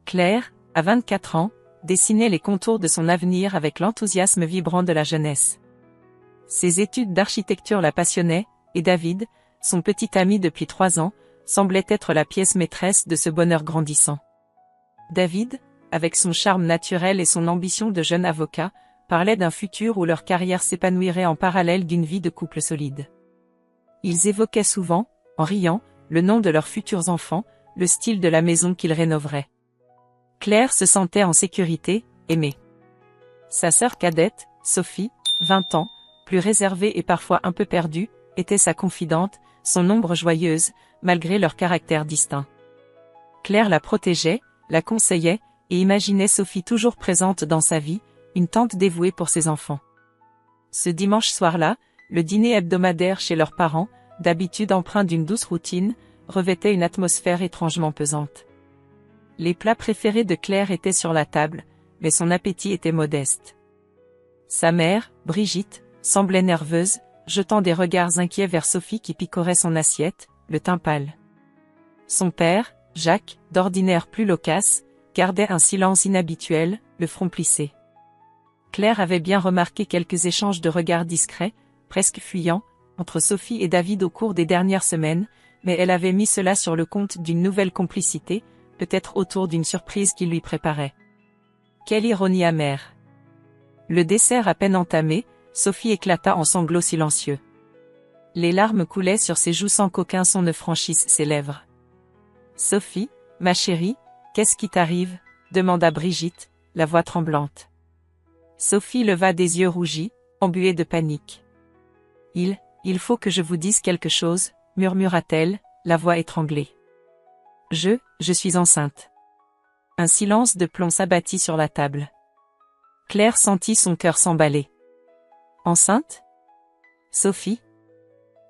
Claire, à 24 ans, dessinait les contours de son avenir avec l'enthousiasme vibrant de la jeunesse. Ses études d'architecture la passionnaient, et David, son petit ami depuis 3 ans, semblait être la pièce maîtresse de ce bonheur grandissant. David, avec son charme naturel et son ambition de jeune avocat, parlait d'un futur où leur carrière s'épanouirait en parallèle d'une vie de couple solide. Ils évoquaient souvent, en riant, le nom de leurs futurs enfants, le style de la maison qu'ils rénoveraient. Claire se sentait en sécurité, aimée. Sa sœur cadette, Sophie, 20 ans, plus réservée et parfois un peu perdue, était sa confidente, son ombre joyeuse, malgré leur caractère distinct. Claire la protégeait, la conseillait, et imaginait Sophie toujours présente dans sa vie, une tante dévouée pour ses enfants. Ce dimanche soir-là, le dîner hebdomadaire chez leurs parents, d'habitude empreint d'une douce routine, revêtait une atmosphère étrangement pesante. Les plats préférés de Claire étaient sur la table, mais son appétit était modeste. Sa mère, Brigitte, semblait nerveuse, jetant des regards inquiets vers Sophie qui picorait son assiette, le teint pâle. Son père, Jacques, d'ordinaire plus loquace, gardait un silence inhabituel, le front plissé. Claire avait bien remarqué quelques échanges de regards discrets, presque fuyants, entre Sophie et David au cours des dernières semaines, mais elle avait mis cela sur le compte d'une nouvelle complicité, peut-être autour d'une surprise qu'il lui préparait. Quelle ironie amère! Le dessert à peine entamé, Sophie éclata en sanglots silencieux. Les larmes coulaient sur ses joues sans qu'aucun son ne franchisse ses lèvres. « Sophie, ma chérie, qu'est-ce qui t'arrive ?» demanda Brigitte, la voix tremblante. Sophie leva des yeux rougis, embuée de panique. « Il faut que je vous dise quelque chose, » murmura-t-elle, la voix étranglée. « Je suis enceinte. » Un silence de plomb s'abattit sur la table. Claire sentit son cœur s'emballer. « Enceinte ? Sophie ?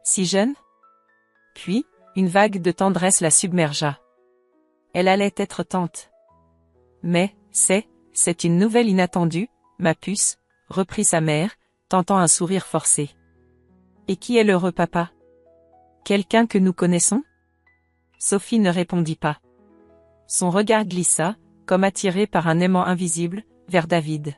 Si jeune ? » Puis, une vague de tendresse la submergea. Elle allait être tante. « Mais, c'est une nouvelle inattendue, ma puce, » reprit sa mère, tentant un sourire forcé. « Et qui est l'heureux papa ? Quelqu'un que nous connaissons ? » Sophie ne répondit pas. Son regard glissa, comme attiré par un aimant invisible, vers David.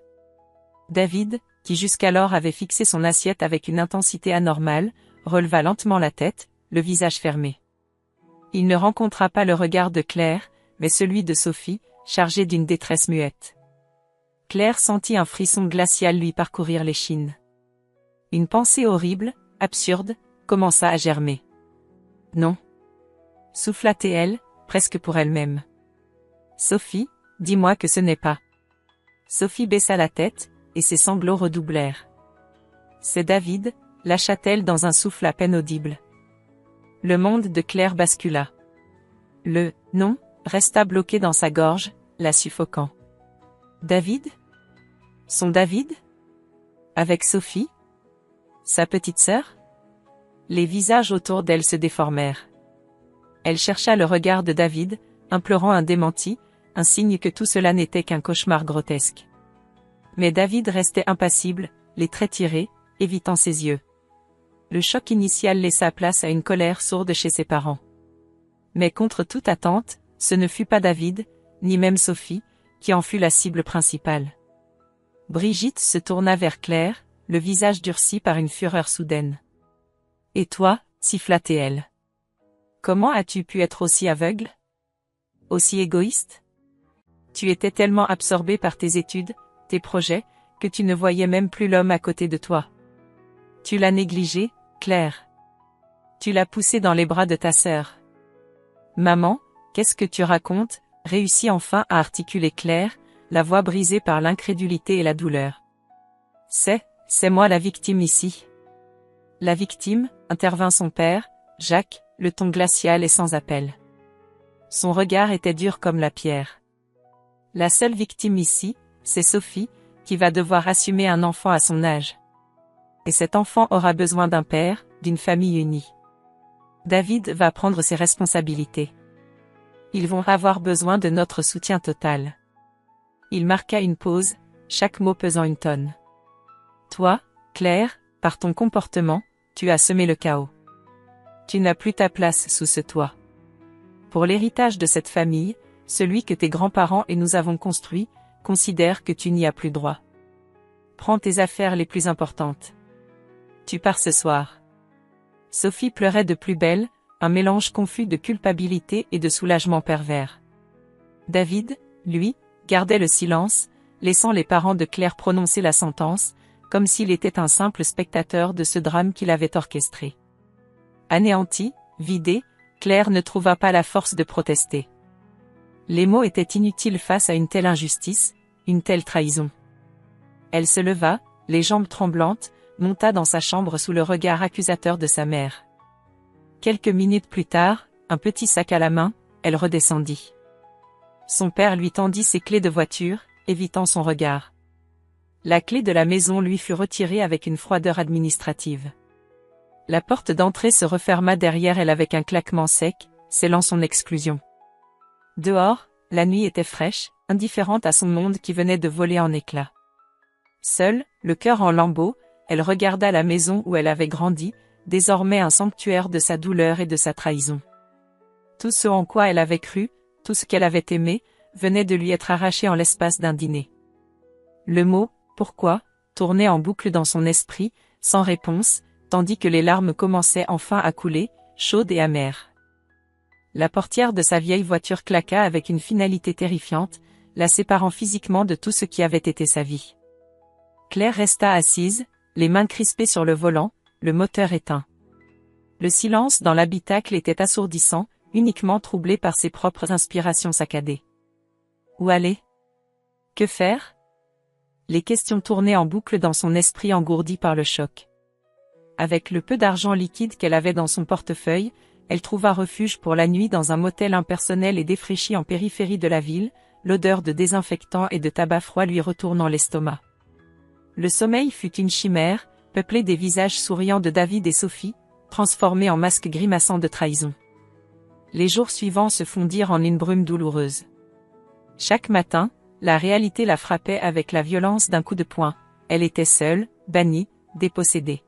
David, qui jusqu'alors avait fixé son assiette avec une intensité anormale, releva lentement la tête, le visage fermé. Il ne rencontra pas le regard de Claire, mais celui de Sophie, chargé d'une détresse muette. Claire sentit un frisson glacial lui parcourir l'échine. Une pensée horrible, absurde, commença à germer. « Non. » souffla-t-elle, presque pour elle-même. « Sophie, dis-moi que ce n'est pas. » Sophie baissa la tête, et ses sanglots redoublèrent. « C'est David » lâcha-t-elle dans un souffle à peine audible. Le monde de Claire bascula. Le « non » resta bloqué dans sa gorge, la suffoquant. David ? Son David ? Avec Sophie ? Sa petite sœur ? Les visages autour d'elle se déformèrent. Elle chercha le regard de David, implorant un démenti, un signe que tout cela n'était qu'un cauchemar grotesque. Mais David restait impassible, les traits tirés, évitant ses yeux. Le choc initial laissa place à une colère sourde chez ses parents. Mais contre toute attente, ce ne fut pas David, ni même Sophie, qui en fut la cible principale. Brigitte se tourna vers Claire, le visage durci par une fureur soudaine. « Et toi » siffla-t-elle. « Comment as-tu pu être aussi aveugle ? Aussi égoïste ? Tu étais tellement absorbée par tes études, tes projets, que tu ne voyais même plus l'homme à côté de toi. Tu l'as négligé, Claire. Tu l'as poussé dans les bras de ta sœur. »« Maman, qu'est-ce que tu racontes ?» réussit enfin à articuler Claire, la voix brisée par l'incrédulité et la douleur. « C'est moi la victime ici. » « La victime ?» intervint son père, Jacques, le ton glacial et sans appel. Son regard était dur comme la pierre. « La seule victime ici, c'est Sophie, qui va devoir assumer un enfant à son âge. Et cet enfant aura besoin d'un père, d'une famille unie. David va prendre ses responsabilités. Ils vont avoir besoin de notre soutien total. » Il marqua une pause, chaque mot pesant une tonne. « Toi, Claire, par ton comportement, tu as semé le chaos. Tu n'as plus ta place sous ce toit. Pour l'héritage de cette famille, celui que tes grands-parents et nous avons construit, considère que tu n'y as plus droit. Prends tes affaires les plus importantes. Tu pars ce soir. » Sophie pleurait de plus belle, un mélange confus de culpabilité et de soulagement pervers. David, lui, gardait le silence, laissant les parents de Claire prononcer la sentence, comme s'il était un simple spectateur de ce drame qu'il avait orchestré. Anéantie, vidée, Claire ne trouva pas la force de protester. Les mots étaient inutiles face à une telle injustice, une telle trahison. Elle se leva, les jambes tremblantes, monta dans sa chambre sous le regard accusateur de sa mère. Quelques minutes plus tard, un petit sac à la main, elle redescendit. Son père lui tendit ses clés de voiture, évitant son regard. La clé de la maison lui fut retirée avec une froideur administrative. La porte d'entrée se referma derrière elle avec un claquement sec, scellant son exclusion. Dehors, la nuit était fraîche, indifférente à son monde qui venait de voler en éclats. Seule, le cœur en lambeaux, elle regarda la maison où elle avait grandi, désormais un sanctuaire de sa douleur et de sa trahison. Tout ce en quoi elle avait cru, tout ce qu'elle avait aimé, venait de lui être arraché en l'espace d'un dîner. Le mot « pourquoi » tournait en boucle dans son esprit, sans réponse, tandis que les larmes commençaient enfin à couler, chaudes et amères. La portière de sa vieille voiture claqua avec une finalité terrifiante, la séparant physiquement de tout ce qui avait été sa vie. Claire resta assise, les mains crispées sur le volant, le moteur éteint. Le silence dans l'habitacle était assourdissant, uniquement troublé par ses propres inspirations saccadées. Où aller? Que faire? Les questions tournaient en boucle dans son esprit engourdi par le choc. Avec le peu d'argent liquide qu'elle avait dans son portefeuille, elle trouva refuge pour la nuit dans un motel impersonnel et défraîchi en périphérie de la ville, l'odeur de désinfectant et de tabac froid lui retournant l'estomac. Le sommeil fut une chimère, peuplée des visages souriants de David et Sophie, transformés en masques grimaçants de trahison. Les jours suivants se fondirent en une brume douloureuse. Chaque matin, la réalité la frappait avec la violence d'un coup de poing. Elle était seule, bannie, dépossédée.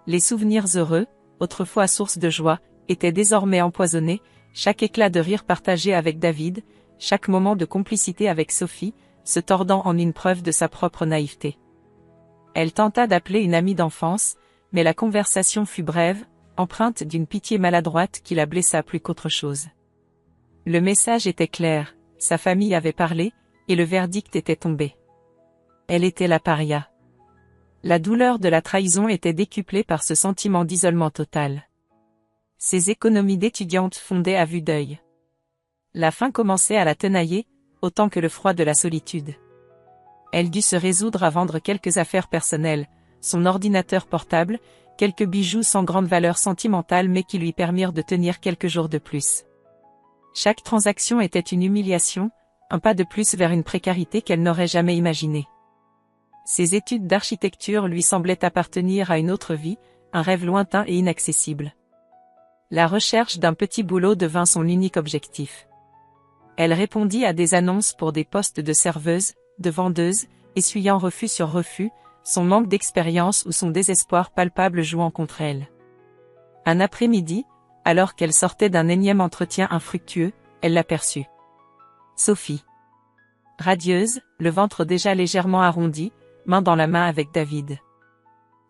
Les souvenirs heureux, autrefois source de joie, étaient désormais empoisonnés, chaque éclat de rire partagé avec David, chaque moment de complicité avec Sophie, se tordant en une preuve de sa propre naïveté. Elle tenta d'appeler une amie d'enfance, mais la conversation fut brève, empreinte d'une pitié maladroite qui la blessa plus qu'autre chose. Le message était clair, sa famille avait parlé, et le verdict était tombé. Elle était la paria. La douleur de la trahison était décuplée par ce sentiment d'isolement total. Ses économies d'étudiante fondaient à vue d'œil. La faim commençait à la tenailler, autant que le froid de la solitude. Elle dut se résoudre à vendre quelques affaires personnelles, son ordinateur portable, quelques bijoux sans grande valeur sentimentale mais qui lui permirent de tenir quelques jours de plus. Chaque transaction était une humiliation, un pas de plus vers une précarité qu'elle n'aurait jamais imaginée. Ses études d'architecture lui semblaient appartenir à une autre vie, un rêve lointain et inaccessible. La recherche d'un petit boulot devint son unique objectif. Elle répondit à des annonces pour des postes de serveuse, de vendeuse, essuyant refus sur refus, son manque d'expérience ou son désespoir palpable jouant contre elle. Un après-midi, alors qu'elle sortait d'un énième entretien infructueux, elle l'aperçut. Sophie. Radieuse, le ventre déjà légèrement arrondi, main dans la main avec David.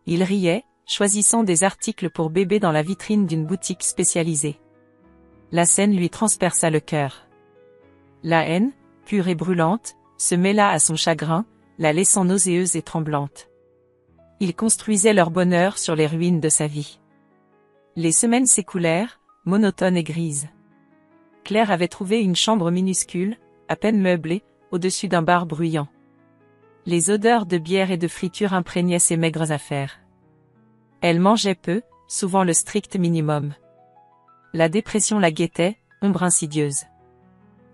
Il riait, choisissant des articles pour bébé dans la vitrine d'une boutique spécialisée. La scène lui transperça le cœur. La haine, pure et brûlante, se mêla à son chagrin, la laissant nauséeuse et tremblante. Ils construisaient leur bonheur sur les ruines de sa vie. Les semaines s'écoulèrent, monotones et grises. Claire avait trouvé une chambre minuscule, à peine meublée, au-dessus d'un bar bruyant. Les odeurs de bière et de friture imprégnaient ses maigres affaires. Elle mangeait peu, souvent le strict minimum. La dépression la guettait, ombre insidieuse.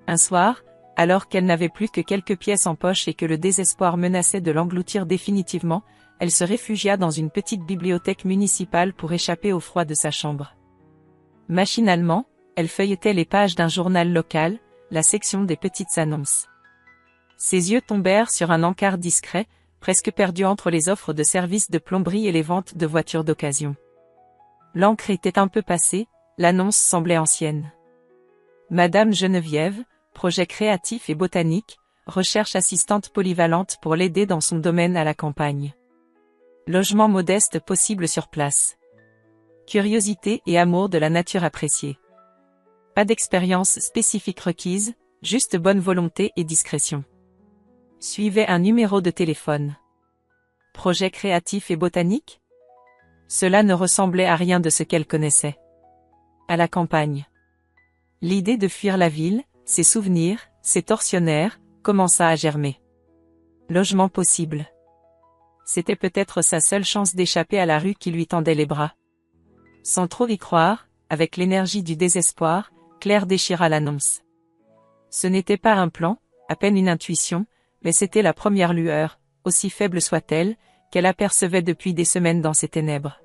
Un soir, alors qu'elle n'avait plus que quelques pièces en poche et que le désespoir menaçait de l'engloutir définitivement, elle se réfugia dans une petite bibliothèque municipale pour échapper au froid de sa chambre. Machinalement, elle feuilletait les pages d'un journal local, la section des petites annonces. Ses yeux tombèrent sur un encart discret, presque perdu entre les offres de services de plomberie et les ventes de voitures d'occasion. L'encre était un peu passée, l'annonce semblait ancienne. Madame Geneviève, projets créatifs et botaniques, recherche assistante polyvalente pour l'aider dans son domaine à la campagne. Logement modeste possible sur place. Curiosité et amour de la nature appréciée. Pas d'expérience spécifique requise, juste bonne volonté et discrétion. Suivez un numéro de téléphone. Projet créatif et botanique? Cela ne ressemblait à rien de ce qu'elle connaissait. À la campagne. L'idée de fuir la ville, ses souvenirs, ses tortionnaires, commença à germer. Logement possible. C'était peut-être sa seule chance d'échapper à la rue qui lui tendait les bras. Sans trop y croire, avec l'énergie du désespoir, Claire déchira l'annonce. Ce n'était pas un plan, à peine une intuition, mais c'était la première lueur, aussi faible soit-elle, qu'elle apercevait depuis des semaines dans ses ténèbres.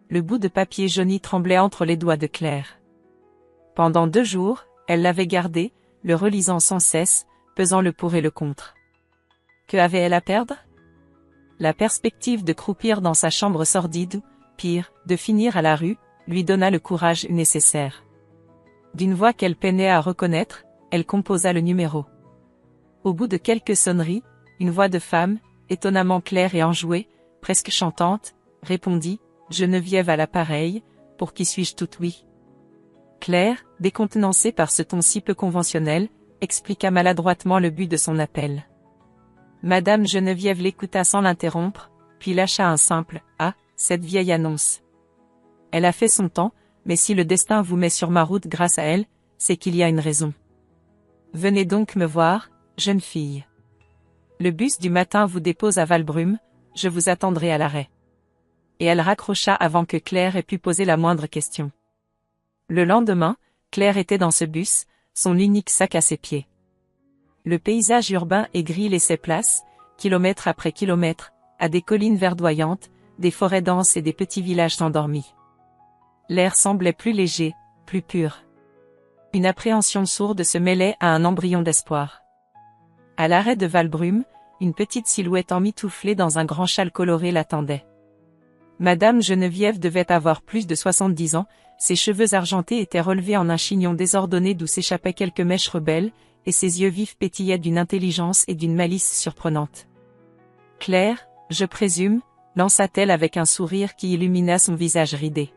Le bout de papier jauni tremblait entre les doigts de Claire. Pendant 2 jours, elle l'avait gardé, le relisant sans cesse, pesant le pour et le contre. Que avait-elle à perdre? La perspective de croupir dans sa chambre sordide ou, pire, de finir à la rue, lui donna le courage nécessaire. D'une voix qu'elle peinait à reconnaître, elle composa le numéro. Au bout de quelques sonneries, une voix de femme, étonnamment claire et enjouée, presque chantante, répondit « Geneviève à l'appareil, pour qui suis-je toute oui ?» Claire, décontenancée par ce ton si peu conventionnel, expliqua maladroitement le but de son appel. Madame Geneviève l'écouta sans l'interrompre, puis lâcha un simple « Ah, cette vieille annonce. Elle a fait son temps, mais si le destin vous met sur ma route grâce à elle, c'est qu'il y a une raison. Venez donc me voir, jeune fille. Le bus du matin vous dépose à Valbrume, je vous attendrai à l'arrêt. » Et elle raccrocha avant que Claire ait pu poser la moindre question. Le lendemain, Claire était dans ce bus, son unique sac à ses pieds. Le paysage urbain et gris laissait place, kilomètre après kilomètre, à des collines verdoyantes, des forêts denses et des petits villages endormis. L'air semblait plus léger, plus pur. Une appréhension sourde se mêlait à un embryon d'espoir. À l'arrêt de Valbrume, une petite silhouette emmitouflée dans un grand châle coloré l'attendait. Madame Geneviève devait avoir plus de 70 ans, ses cheveux argentés étaient relevés en un chignon désordonné d'où s'échappaient quelques mèches rebelles, et ses yeux vifs pétillaient d'une intelligence et d'une malice surprenantes. « Claire, je présume » lança-t-elle avec un sourire qui illumina son visage ridé.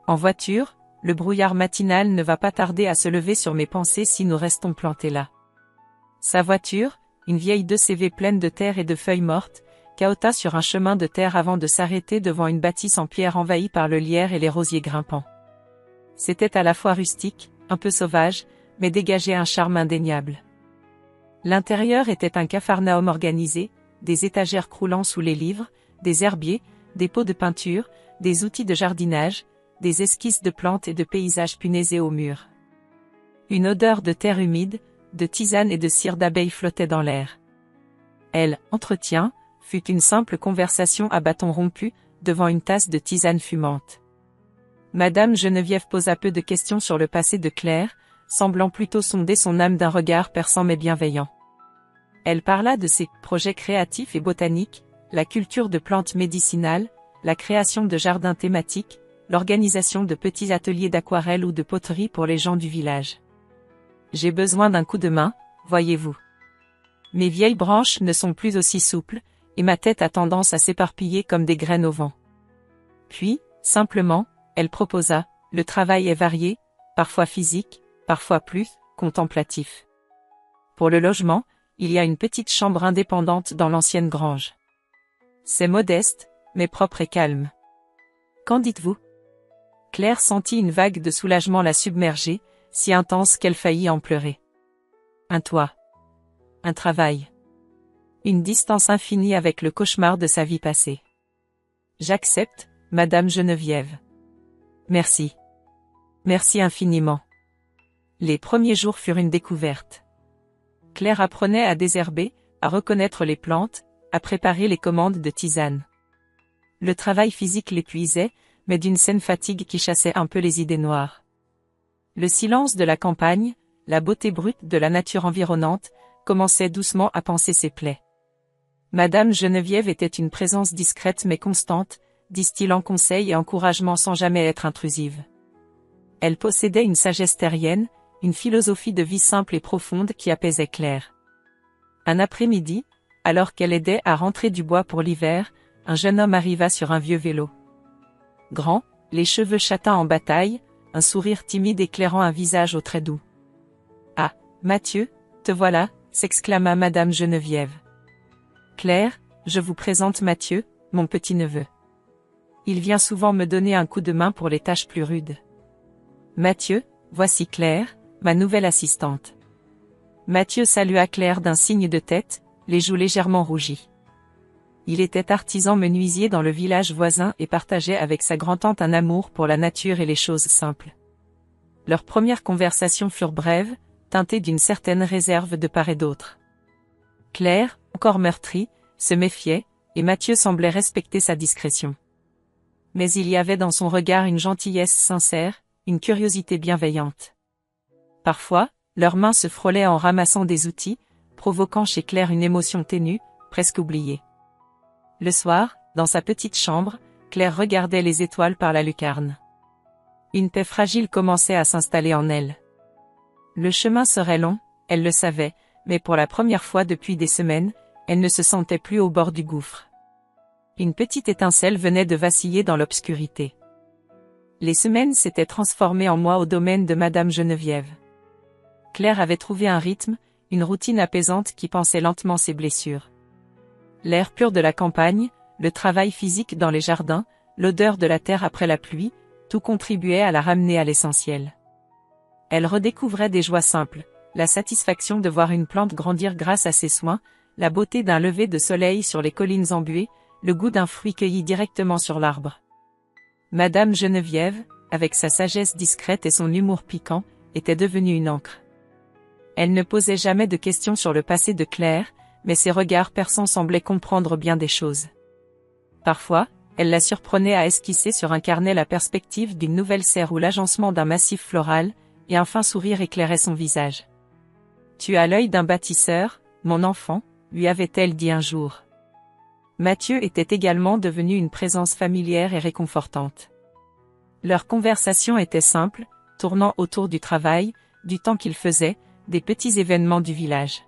En voiture, le brouillard matinal ne va pas tarder à se lever sur mes pensées si nous restons plantés là. Sa voiture, une vieille 2CV pleine de terre et de feuilles mortes, cahota sur un chemin de terre avant de s'arrêter devant une bâtisse en pierre envahie par le lierre et les rosiers grimpants. C'était à la fois rustique, un peu sauvage, mais dégageait un charme indéniable. L'intérieur était un capharnaüm organisé, des étagères croulant sous les livres, des herbiers, des pots de peinture, des outils de jardinage, des esquisses de plantes et de paysages punaisés aux murs. Une odeur de terre humide, de tisane et de cire d'abeille flottait dans l'air. Elle, entretien, fut une simple conversation à bâton rompu, devant une tasse de tisane fumante. Madame Geneviève posa peu de questions sur le passé de Claire, semblant plutôt sonder son âme d'un regard perçant mais bienveillant. Elle parla de ses projets créatifs et botaniques, la culture de plantes médicinales, la création de jardins thématiques, l'organisation de petits ateliers d'aquarelle ou de poterie pour les gens du village. J'ai besoin d'un coup de main, voyez-vous. Mes vieilles branches ne sont plus aussi souples, et ma tête a tendance à s'éparpiller comme des graines au vent. Puis, simplement, elle proposa, le travail est varié, parfois physique, parfois plus contemplatif. Pour le logement, il y a une petite chambre indépendante dans l'ancienne grange. C'est modeste, mais propre et calme. Qu'en dites-vous? Claire sentit une vague de soulagement la submerger, si intense qu'elle faillit en pleurer. Un toit. Un travail. Une distance infinie avec le cauchemar de sa vie passée. J'accepte, Madame Geneviève. Merci. Merci infiniment. Les premiers jours furent une découverte. Claire apprenait à désherber, à reconnaître les plantes, à préparer les commandes de tisane. Le travail physique l'épuisait, mais d'une saine fatigue qui chassait un peu les idées noires. Le silence de la campagne, la beauté brute de la nature environnante, commençait doucement à panser ses plaies. Madame Geneviève était une présence discrète mais constante, distillant conseils et encouragements sans jamais être intrusive. Elle possédait une sagesse terrienne, une philosophie de vie simple et profonde qui apaisait Claire. Un après-midi, alors qu'elle aidait à rentrer du bois pour l'hiver, un jeune homme arriva sur un vieux vélo. Grand, les cheveux châtains en bataille, un sourire timide éclairant un visage aux traits doux. « Ah, Mathieu, te voilà !» s'exclama madame Geneviève. « Claire, je vous présente Mathieu, mon petit-neveu. Il vient souvent me donner un coup de main pour les tâches plus rudes. Mathieu, voici Claire, ma nouvelle assistante. » Mathieu salua Claire d'un signe de tête, les joues légèrement rougies. Il était artisan menuisier dans le village voisin et partageait avec sa grand-tante un amour pour la nature et les choses simples. Leurs premières conversations furent brèves, teintées d'une certaine réserve de part et d'autre. Claire, encore meurtrie, se méfiait, et Mathieu semblait respecter sa discrétion. Mais il y avait dans son regard une gentillesse sincère, une curiosité bienveillante. Parfois, leurs mains se frôlaient en ramassant des outils, provoquant chez Claire une émotion ténue, presque oubliée. Le soir, dans sa petite chambre, Claire regardait les étoiles par la lucarne. Une paix fragile commençait à s'installer en elle. Le chemin serait long, elle le savait, mais pour la première fois depuis des semaines, elle ne se sentait plus au bord du gouffre. Une petite étincelle venait de vaciller dans l'obscurité. Les semaines s'étaient transformées en mois au domaine de madame Geneviève. Claire avait trouvé un rythme, une routine apaisante qui pansait lentement ses blessures. L'air pur de la campagne, le travail physique dans les jardins, l'odeur de la terre après la pluie, tout contribuait à la ramener à l'essentiel. Elle redécouvrait des joies simples, la satisfaction de voir une plante grandir grâce à ses soins, la beauté d'un lever de soleil sur les collines embuées, le goût d'un fruit cueilli directement sur l'arbre. Madame Geneviève, avec sa sagesse discrète et son humour piquant, était devenue une encre. Elle ne posait jamais de questions sur le passé de Claire, mais ses regards perçants semblaient comprendre bien des choses. Parfois, elle la surprenait à esquisser sur un carnet la perspective d'une nouvelle serre ou l'agencement d'un massif floral, et un fin sourire éclairait son visage. « Tu as l'œil d'un bâtisseur, mon enfant », lui avait-elle dit un jour. Mathieu était également devenu une présence familière et réconfortante. Leur conversation était simple, tournant autour du travail, du temps qu'il faisait, des petits événements du village.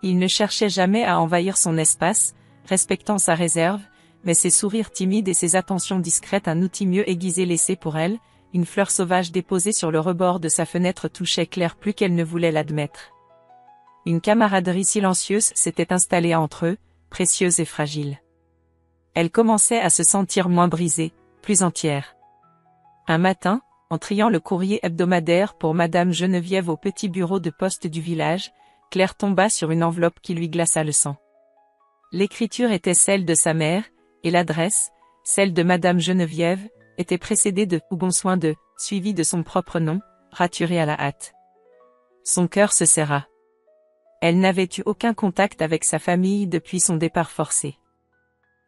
Il ne cherchait jamais à envahir son espace, respectant sa réserve, mais ses sourires timides et ses attentions discrètes un outil mieux aiguisé laissé pour elle, une fleur sauvage déposée sur le rebord de sa fenêtre touchait Claire plus qu'elle ne voulait l'admettre. Une camaraderie silencieuse s'était installée entre eux, précieuse et fragile. Elle commençait à se sentir moins brisée, plus entière. Un matin, en triant le courrier hebdomadaire pour madame Geneviève au petit bureau de poste du village, Claire tomba sur une enveloppe qui lui glaça le sang. L'écriture était celle de sa mère, et l'adresse, celle de madame Geneviève, était précédée de « ou bon soin de », suivie de son propre nom, raturé à la hâte. Son cœur se serra. Elle n'avait eu aucun contact avec sa famille depuis son départ forcé.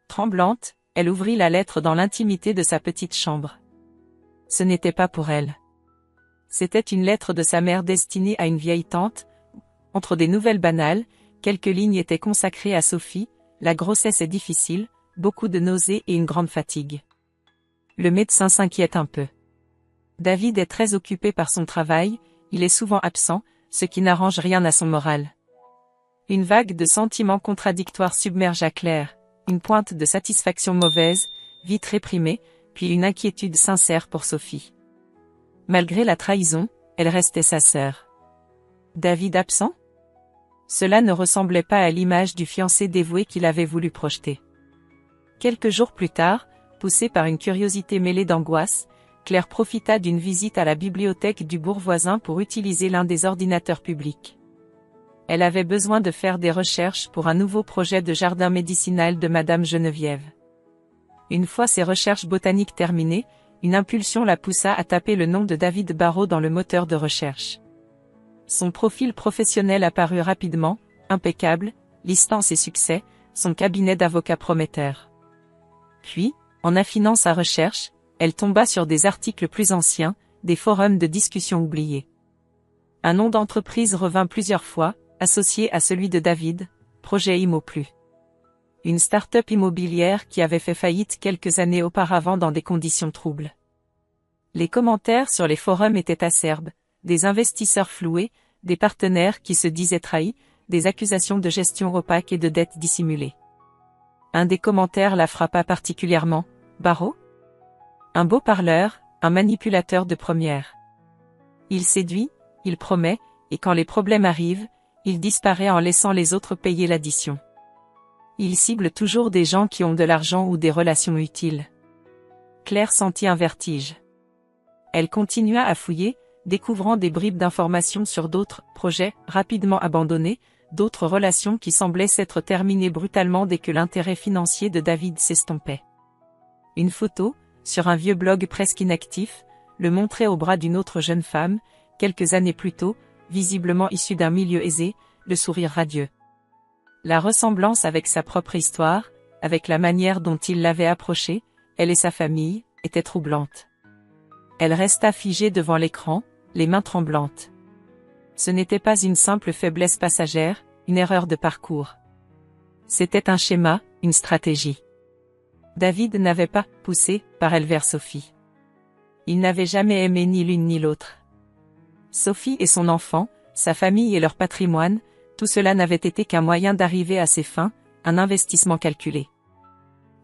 Tremblante, elle ouvrit la lettre dans l'intimité de sa petite chambre. Ce n'était pas pour elle. C'était une lettre de sa mère destinée à une vieille tante. Entre des nouvelles banales, quelques lignes étaient consacrées à Sophie. La grossesse est difficile, beaucoup de nausées et une grande fatigue. Le médecin s'inquiète un peu. David est très occupé par son travail, il est souvent absent, ce qui n'arrange rien à son moral. Une vague de sentiments contradictoires submergea Claire, une pointe de satisfaction mauvaise, vite réprimée, puis une inquiétude sincère pour Sophie. Malgré la trahison, elle restait sa sœur. David absent? Cela ne ressemblait pas à l'image du fiancé dévoué qu'il avait voulu projeter. Quelques jours plus tard, poussée par une curiosité mêlée d'angoisse, Claire profita d'une visite à la bibliothèque du bourg voisin pour utiliser l'un des ordinateurs publics. Elle avait besoin de faire des recherches pour un nouveau projet de jardin médicinal de madame Geneviève. Une fois ses recherches botaniques terminées, une impulsion la poussa à taper le nom de David Barrault dans le moteur de recherche. Son profil professionnel apparut rapidement, impeccable, listant ses succès, son cabinet d'avocat prometteur. Puis, en affinant sa recherche, elle tomba sur des articles plus anciens, des forums de discussion oubliés. Un nom d'entreprise revint plusieurs fois, associé à celui de David, Projet Immoplu. Une start-up immobilière qui avait fait faillite quelques années auparavant dans des conditions troubles. Les commentaires sur les forums étaient acerbes, des investisseurs floués, des partenaires qui se disaient trahis, des accusations de gestion opaque et de dettes dissimulées. Un des commentaires la frappa particulièrement. Barreau? Un beau parleur, un manipulateur de première. Il séduit, il promet, et quand les problèmes arrivent, il disparaît en laissant les autres payer l'addition. Il cible toujours des gens qui ont de l'argent ou des relations utiles. Claire sentit un vertige. Elle continua à fouiller, découvrant des bribes d'informations sur d'autres projets rapidement abandonnés, d'autres relations qui semblaient s'être terminées brutalement dès que l'intérêt financier de David s'estompait. Une photo, sur un vieux blog presque inactif, le montrait au bras d'une autre jeune femme, quelques années plus tôt, visiblement issue d'un milieu aisé, le sourire radieux. La ressemblance avec sa propre histoire, avec la manière dont il l'avait approchée, elle et sa famille, était troublante. Elle resta figée devant l'écran, les mains tremblantes. Ce n'était pas une simple faiblesse passagère, une erreur de parcours. C'était un schéma, une stratégie. David n'avait pas poussé par elle vers Sophie. Il n'avait jamais aimé ni l'une ni l'autre. Sophie et son enfant, sa famille et leur patrimoine, tout cela n'avait été qu'un moyen d'arriver à ses fins, un investissement calculé.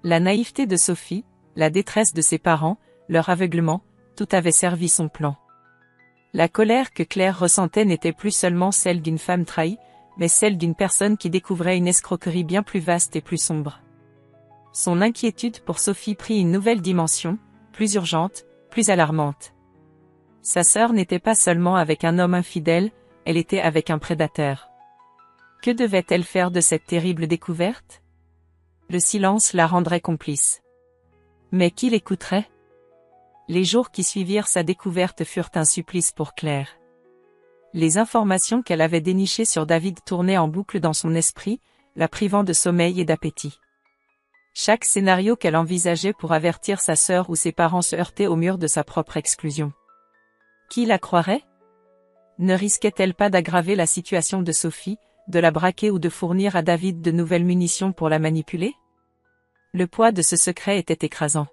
La naïveté de Sophie, la détresse de ses parents, leur aveuglement, tout avait servi son plan. La colère que Claire ressentait n'était plus seulement celle d'une femme trahie, mais celle d'une personne qui découvrait une escroquerie bien plus vaste et plus sombre. Son inquiétude pour Sophie prit une nouvelle dimension, plus urgente, plus alarmante. Sa sœur n'était pas seulement avec un homme infidèle, elle était avec un prédateur. Que devait-elle faire de cette terrible découverte? Le silence la rendrait complice. Mais qui l'écouterait? Les jours qui suivirent sa découverte furent un supplice pour Claire. Les informations qu'elle avait dénichées sur David tournaient en boucle dans son esprit, la privant de sommeil et d'appétit. Chaque scénario qu'elle envisageait pour avertir sa sœur ou ses parents se heurtait au mur de sa propre exclusion. Qui la croirait? Ne risquait-elle pas d'aggraver la situation de Sophie, de la braquer ou de fournir à David de nouvelles munitions pour la manipuler? Le poids de ce secret était écrasant.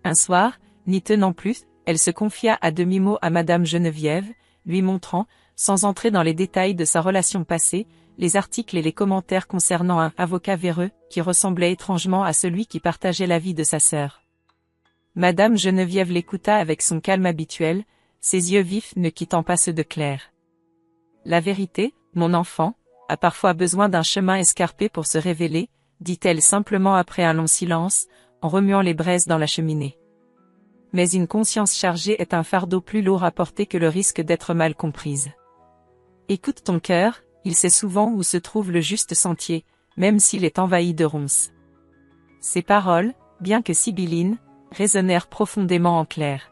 Un soir, n'y tenant plus, elle se confia à demi-mot à Madame Geneviève, lui montrant, sans entrer dans les détails de sa relation passée, les articles et les commentaires concernant un avocat véreux, qui ressemblait étrangement à celui qui partageait la vie de sa sœur. Madame Geneviève l'écouta avec son calme habituel, ses yeux vifs ne quittant pas ceux de Claire. La vérité, mon enfant, a parfois besoin d'un chemin escarpé pour se révéler, dit-elle simplement après un long silence, en remuant les braises dans la cheminée. Mais une conscience chargée est un fardeau plus lourd à porter que le risque d'être mal comprise. Écoute ton cœur, il sait souvent où se trouve le juste sentier, même s'il est envahi de ronces. Ces paroles, bien que sibyllines, résonnèrent profondément en Claire.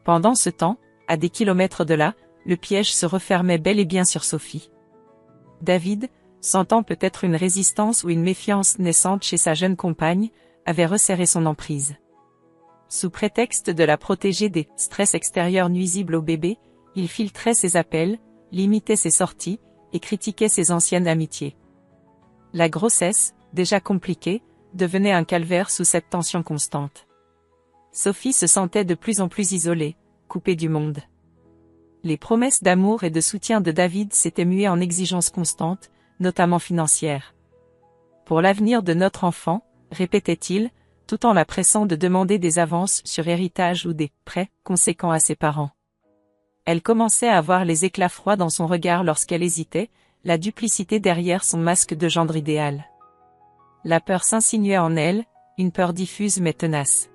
Pendant ce temps, à des kilomètres de là, le piège se refermait bel et bien sur Sophie. David, sentant peut-être une résistance ou une méfiance naissante chez sa jeune compagne, avait resserré son emprise. Sous prétexte de la protéger des stress extérieurs nuisibles au bébé, il filtrait ses appels, limitait ses sorties, et critiquait ses anciennes amitiés. La grossesse, déjà compliquée, devenait un calvaire sous cette tension constante. Sophie se sentait de plus en plus isolée, coupée du monde. Les promesses d'amour et de soutien de David s'étaient muées en exigences constantes, notamment financières. Pour l'avenir de notre enfant, répétait-il, tout en la pressant de demander des avances sur héritage ou des prêts conséquents à ses parents. Elle commençait à voir les éclats froids dans son regard lorsqu'elle hésitait, la duplicité derrière son masque de gendre idéal. La peur s'insinuait en elle, une peur diffuse mais tenace.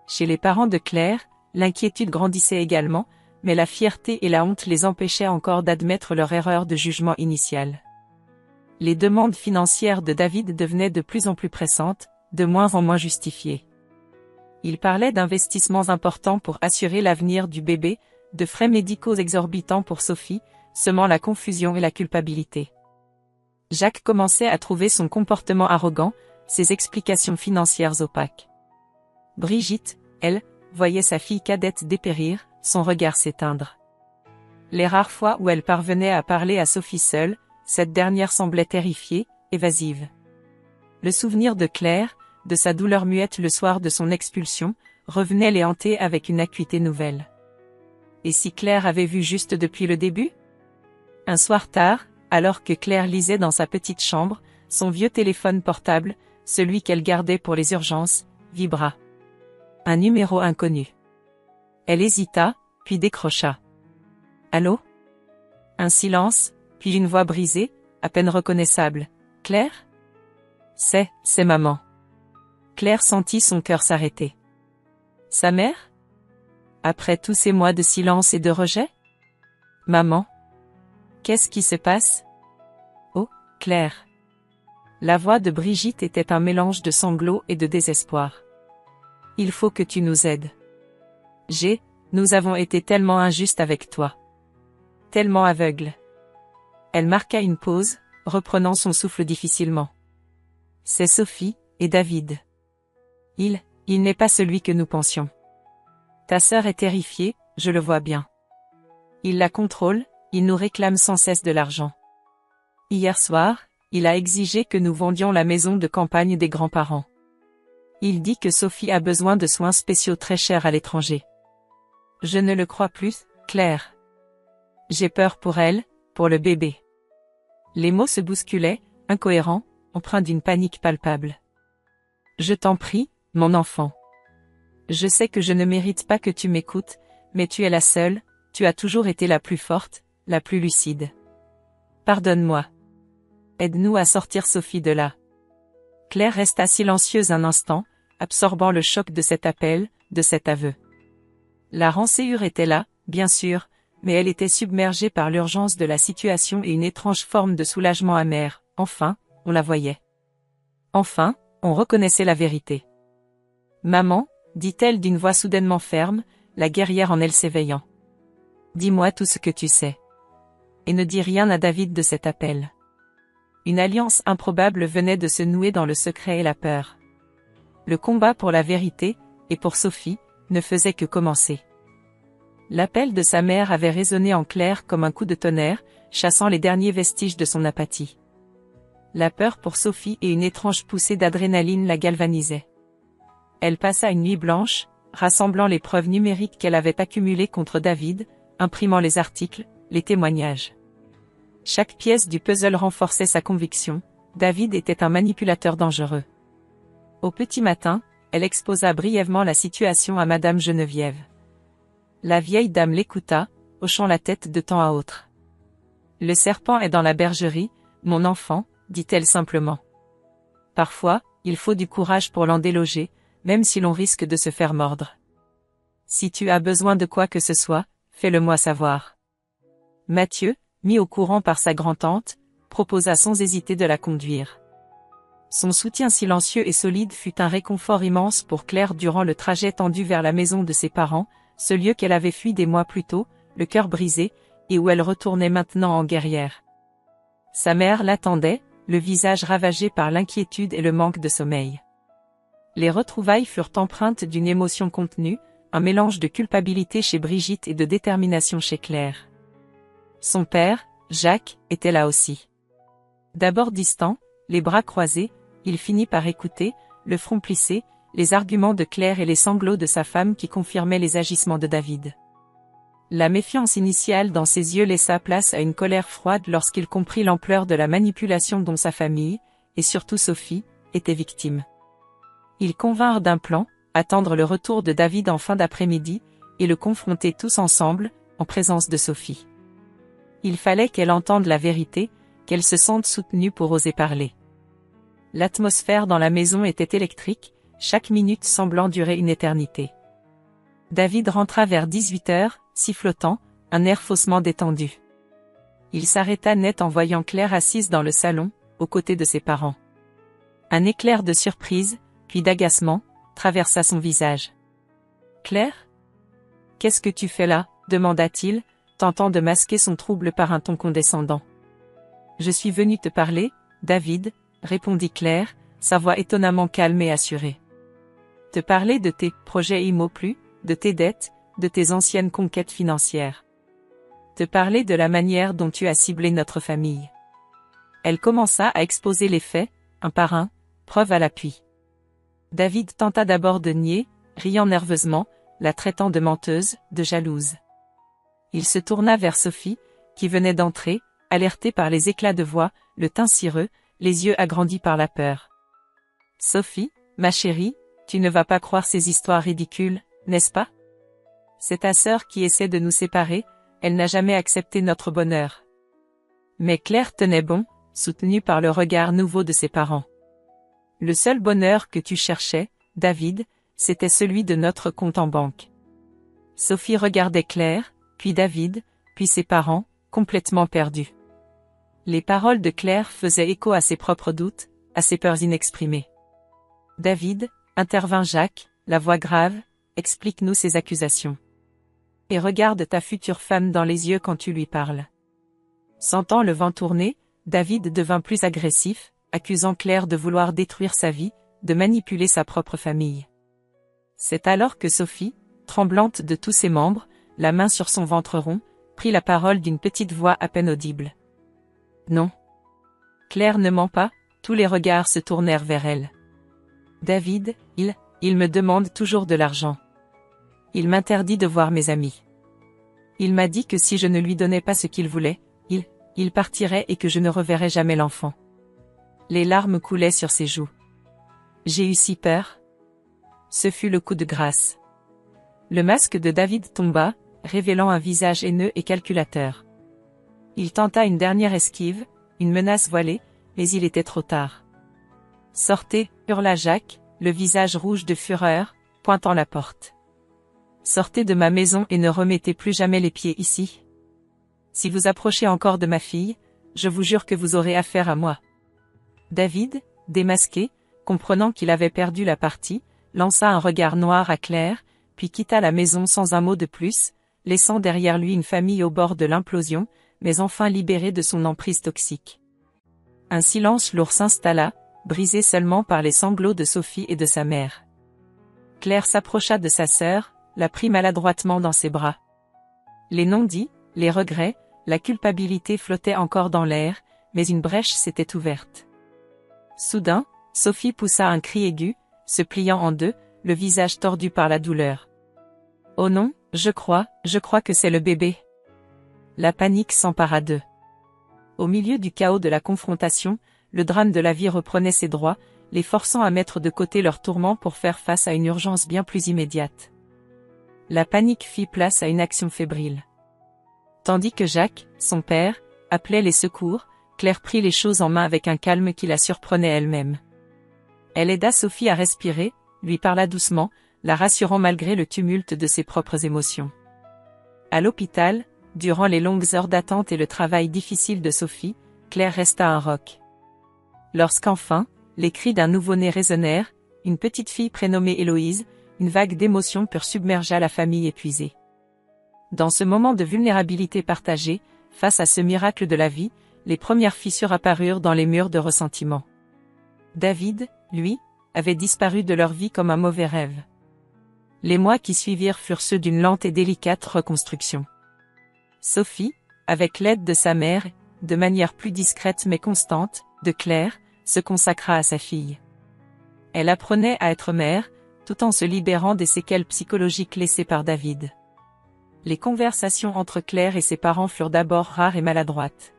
Chez les parents de Claire, l'inquiétude grandissait également, mais la fierté et la honte les empêchaient encore d'admettre leur erreur de jugement initiale. Les demandes financières de David devenaient de plus en plus pressantes, de moins en moins justifiées. Il parlait d'investissements importants pour assurer l'avenir du bébé, de frais médicaux exorbitants pour Sophie, semant la confusion et la culpabilité. Jacques commençait à trouver son comportement arrogant, ses explications financières opaques. Brigitte, elle, voyait sa fille cadette dépérir, son regard s'éteindre. Les rares fois où elle parvenait à parler à Sophie seule, cette dernière semblait terrifiée, évasive. Le souvenir de Claire, de sa douleur muette le soir de son expulsion, revenait les hanter avec une acuité nouvelle. Et si Claire avait vu juste depuis le début? Un soir tard, alors que Claire lisait dans sa petite chambre, son vieux téléphone portable, celui qu'elle gardait pour les urgences, vibra. Un numéro inconnu. Elle hésita, puis décrocha. Allô? Un silence, puis une voix brisée, à peine reconnaissable. Claire? C'est maman. Claire sentit son cœur s'arrêter. Sa mère? Après tous ces mois de silence et de rejet? Maman? Qu'est-ce qui se passe? Oh, Claire. La voix de Brigitte était un mélange de sanglots et de désespoir. Il faut que tu nous aides. Nous avons été tellement injustes avec toi. Tellement aveugles. Elle marqua une pause, reprenant son souffle difficilement. C'est Sophie et David. Il n'est pas celui que nous pensions. Ta sœur est terrifiée, je le vois bien. Il la contrôle, il nous réclame sans cesse de l'argent. Hier soir, il a exigé que nous vendions la maison de campagne des grands-parents. Il dit que Sophie a besoin de soins spéciaux très chers à l'étranger. Je ne le crois plus, Claire. J'ai peur pour elle, pour le bébé. Les mots se bousculaient, incohérents, empreints d'une panique palpable. Je t'en prie, mon enfant. Je sais que je ne mérite pas que tu m'écoutes, mais tu es la seule, tu as toujours été la plus forte, la plus lucide. Pardonne-moi. Aide-nous à sortir Sophie de là. Claire resta silencieuse un instant, absorbant le choc de cet appel, de cet aveu. La rançéure était là, bien sûr, mais elle était submergée par l'urgence de la situation et une étrange forme de soulagement amer. Enfin, on la voyait. Enfin, on reconnaissait la vérité. Maman, dit-elle d'une voix soudainement ferme, la guerrière en elle s'éveillant. Dis-moi tout ce que tu sais. Et ne dis rien à David de cet appel. Une alliance improbable venait de se nouer dans le secret et la peur. Le combat pour la vérité, et pour Sophie, ne faisait que commencer. L'appel de sa mère avait résonné en Claire comme un coup de tonnerre, chassant les derniers vestiges de son apathie. La peur pour Sophie et une étrange poussée d'adrénaline la galvanisaient. Elle passa une nuit blanche, rassemblant les preuves numériques qu'elle avait accumulées contre David, imprimant les articles, les témoignages. Chaque pièce du puzzle renforçait sa conviction, David était un manipulateur dangereux. Au petit matin, elle exposa brièvement la situation à Madame Geneviève. La vieille dame l'écouta, hochant la tête de temps à autre. Le serpent est dans la bergerie, mon enfant, dit-elle simplement. Parfois, il faut du courage pour l'en déloger, même si l'on risque de se faire mordre. Si tu as besoin de quoi que ce soit, fais-le-moi savoir. Mathieu, mis au courant par sa grand-tante, proposa sans hésiter de la conduire. Son soutien silencieux et solide fut un réconfort immense pour Claire durant le trajet tendu vers la maison de ses parents, ce lieu qu'elle avait fui des mois plus tôt, le cœur brisé, et où elle retournait maintenant en guerrière. Sa mère l'attendait, le visage ravagé par l'inquiétude et le manque de sommeil. Les retrouvailles furent empreintes d'une émotion contenue, un mélange de culpabilité chez Brigitte et de détermination chez Claire. Son père, Jacques, était là aussi. D'abord distant, les bras croisés, il finit par écouter, le front plissé, les arguments de Claire et les sanglots de sa femme qui confirmaient les agissements de David. La méfiance initiale dans ses yeux laissa place à une colère froide lorsqu'il comprit l'ampleur de la manipulation dont sa famille, et surtout Sophie, était victime. Ils convinrent d'un plan, attendre le retour de David en fin d'après-midi, et le confronter tous ensemble, en présence de Sophie. Il fallait qu'elle entende la vérité, qu'elle se sente soutenue pour oser parler. L'atmosphère dans la maison était électrique, chaque minute semblant durer une éternité. David rentra vers 18h, sifflotant, un air faussement détendu. Il s'arrêta net en voyant Claire assise dans le salon, aux côtés de ses parents. Un éclair de surprise, puis d'agacement, traversa son visage. « Claire ? Qu'est-ce que tu fais là ?» demanda-t-il, tentant de masquer son trouble par un ton condescendant. « Je suis venu te parler, David, » répondit Claire, sa voix étonnamment calme et assurée. « Te parler de tes projets immo plus, de tes dettes, de tes anciennes conquêtes financières. Te parler de la manière dont tu as ciblé notre famille. » Elle commença à exposer les faits, un par un, preuve à l'appui. David tenta d'abord de nier, riant nerveusement, la traitant de menteuse, de jalouse. Il se tourna vers Sophie, qui venait d'entrer, alertée par les éclats de voix, le teint cireux, les yeux agrandis par la peur. « Sophie, ma chérie, tu ne vas pas croire ces histoires ridicules, n'est-ce pas? C'est ta sœur qui essaie de nous séparer, elle n'a jamais accepté notre bonheur. » Mais Claire tenait bon, soutenue par le regard nouveau de ses parents. « Le seul bonheur que tu cherchais, David, c'était celui de notre compte en banque. » Sophie regardait Claire, puis David, puis ses parents, complètement perdus. Les paroles de Claire faisaient écho à ses propres doutes, à ses peurs inexprimées. « David, » intervint Jacques, la voix grave, « explique-nous ces accusations. Et regarde ta future femme dans les yeux quand tu lui parles. » Sentant le vent tourner, David devint plus agressif, accusant Claire de vouloir détruire sa vie, de manipuler sa propre famille. C'est alors que Sophie, tremblante de tous ses membres, la main sur son ventre rond, prit la parole d'une petite voix à peine audible. « Non. Claire ne ment pas », tous les regards se tournèrent vers elle. « David, il me demande toujours de l'argent. Il m'interdit de voir mes amis. Il m'a dit que si je ne lui donnais pas ce qu'il voulait, il partirait et que je ne reverrais jamais l'enfant. » Les larmes coulaient sur ses joues. « J'ai eu si peur. » Ce fut le coup de grâce. Le masque de David tomba, révélant un visage haineux et calculateur. Il tenta une dernière esquive, une menace voilée, mais il était trop tard. « Sortez » hurla Jacques, le visage rouge de fureur, pointant la porte. « Sortez de ma maison et ne remettez plus jamais les pieds ici. Si vous approchez encore de ma fille, je vous jure que vous aurez affaire à moi. » David, démasqué, comprenant qu'il avait perdu la partie, lança un regard noir à Claire, puis quitta la maison sans un mot de plus, laissant derrière lui une famille au bord de l'implosion, mais enfin libérée de son emprise toxique. Un silence lourd s'installa, brisé seulement par les sanglots de Sophie et de sa mère. Claire s'approcha de sa sœur, la prit maladroitement dans ses bras. Les non-dits, les regrets, la culpabilité flottaient encore dans l'air, mais une brèche s'était ouverte. Soudain, Sophie poussa un cri aigu, se pliant en deux, le visage tordu par la douleur. « Oh non, je crois que c'est le bébé. » La panique s'empara d'eux. Au milieu du chaos de la confrontation, le drame de la vie reprenait ses droits, les forçant à mettre de côté leurs tourments pour faire face à une urgence bien plus immédiate. La panique fit place à une action fébrile. Tandis que Jacques, son père, appelait les secours, Claire prit les choses en main avec un calme qui la surprenait elle-même. Elle aida Sophie à respirer, lui parla doucement, la rassurant malgré le tumulte de ses propres émotions. À l'hôpital, durant les longues heures d'attente et le travail difficile de Sophie, Claire resta un roc. Lorsqu'enfin, les cris d'un nouveau-né résonnèrent, une petite fille prénommée Héloïse, une vague d'émotions pure submergea la famille épuisée. Dans ce moment de vulnérabilité partagée, face à ce miracle de la vie, les premières fissures apparurent dans les murs de ressentiment. David, lui, avait disparu de leur vie comme un mauvais rêve. Les mois qui suivirent furent ceux d'une lente et délicate reconstruction. Sophie, avec l'aide de sa mère, de manière plus discrète mais constante, de Claire, se consacra à sa fille. Elle apprenait à être mère, tout en se libérant des séquelles psychologiques laissées par David. Les conversations entre Claire et ses parents furent d'abord rares et maladroites.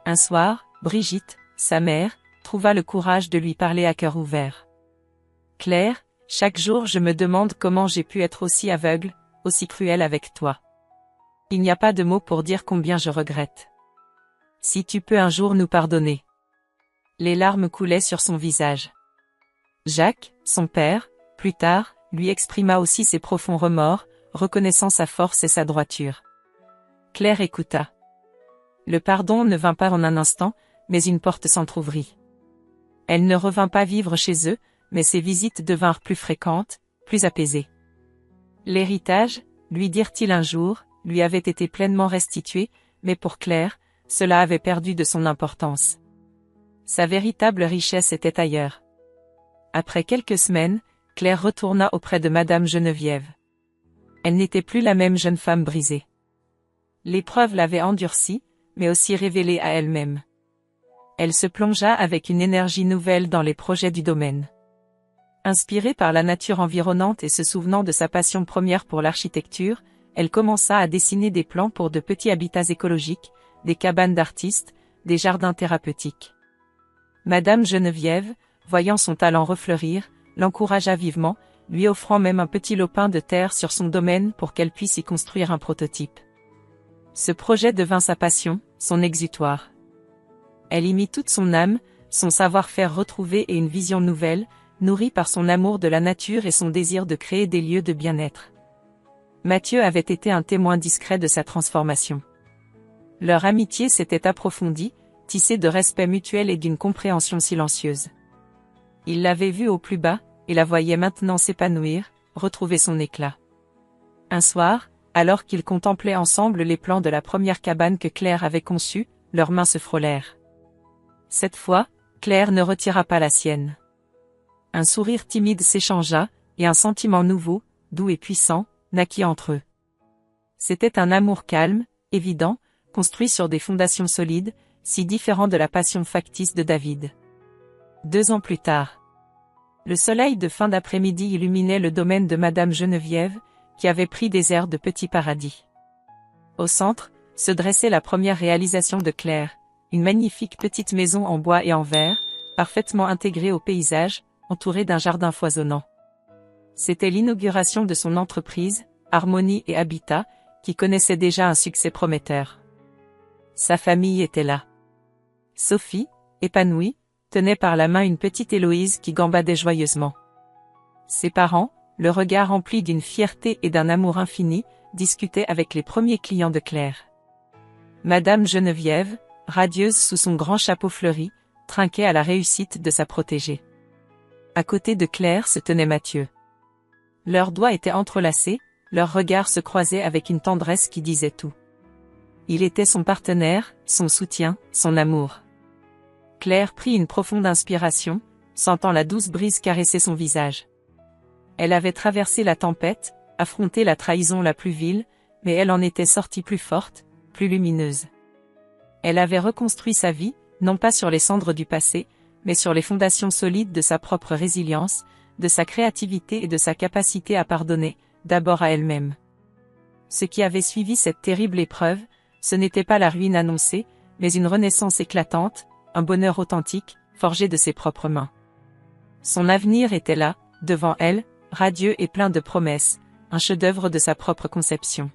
Un soir, Brigitte, sa mère, trouva le courage de lui parler à cœur ouvert. « Claire, chaque jour je me demande comment j'ai pu être aussi aveugle, aussi cruelle avec toi. Il n'y a pas de mots pour dire combien je regrette. Si tu peux un jour nous pardonner. » Les larmes coulaient sur son visage. Jacques, son père, plus tard, lui exprima aussi ses profonds remords, reconnaissant sa force et sa droiture. Claire écouta. Le pardon ne vint pas en un instant, mais une porte s'entr'ouvrit. Elle ne revint pas vivre chez eux, mais ses visites devinrent plus fréquentes, plus apaisées. L'héritage, lui dirent-ils un jour, lui avait été pleinement restitué, mais pour Claire, cela avait perdu de son importance. Sa véritable richesse était ailleurs. Après quelques semaines, Claire retourna auprès de Madame Geneviève. Elle n'était plus la même jeune femme brisée. L'épreuve l'avait endurcie, mais aussi révélée à elle-même. Elle se plongea avec une énergie nouvelle dans les projets du domaine. Inspirée par la nature environnante et se souvenant de sa passion première pour l'architecture, elle commença à dessiner des plans pour de petits habitats écologiques, des cabanes d'artistes, des jardins thérapeutiques. Madame Geneviève, voyant son talent refleurir, l'encouragea vivement, lui offrant même un petit lopin de terre sur son domaine pour qu'elle puisse y construire un prototype. Ce projet devint sa passion, son exutoire. Elle y mit toute son âme, son savoir-faire retrouvé et une vision nouvelle, nourrie par son amour de la nature et son désir de créer des lieux de bien-être. Mathieu avait été un témoin discret de sa transformation. Leur amitié s'était approfondie, tissée de respect mutuel et d'une compréhension silencieuse. Il l'avait vue au plus bas, et la voyait maintenant s'épanouir, retrouver son éclat. Un soir, alors qu'ils contemplaient ensemble les plans de la première cabane que Claire avait conçue, leurs mains se frôlèrent. Cette fois, Claire ne retira pas la sienne. Un sourire timide s'échangea, et un sentiment nouveau, doux et puissant, naquit entre eux. C'était un amour calme, évident, construit sur des fondations solides, si différent de la passion factice de David. 2 ans plus tard. Le soleil de fin d'après-midi illuminait le domaine de Madame Geneviève, qui avait pris des airs de petit paradis. Au centre, se dressait la première réalisation de Claire, une magnifique petite maison en bois et en verre, parfaitement intégrée au paysage, entourée d'un jardin foisonnant. C'était l'inauguration de son entreprise, Harmonie et Habitat, qui connaissait déjà un succès prometteur. Sa famille était là. Sophie, épanouie, tenait par la main une petite Héloïse qui gambadait joyeusement. Ses parents, le regard rempli d'une fierté et d'un amour infini, discutaient avec les premiers clients de Claire. Madame Geneviève, radieuse sous son grand chapeau fleuri, trinquait à la réussite de sa protégée. À côté de Claire se tenait Mathieu. Leurs doigts étaient entrelacés, leurs regards se croisaient avec une tendresse qui disait tout. Il était son partenaire, son soutien, son amour. Claire prit une profonde inspiration, sentant la douce brise caresser son visage. Elle avait traversé la tempête, affronté la trahison la plus vile, mais elle en était sortie plus forte, plus lumineuse. Elle avait reconstruit sa vie, non pas sur les cendres du passé, mais sur les fondations solides de sa propre résilience, de sa créativité et de sa capacité à pardonner, d'abord à elle-même. Ce qui avait suivi cette terrible épreuve, ce n'était pas la ruine annoncée, mais une renaissance éclatante, un bonheur authentique, forgé de ses propres mains. Son avenir était là, devant elle, radieux et plein de promesses, un chef-d'œuvre de sa propre conception.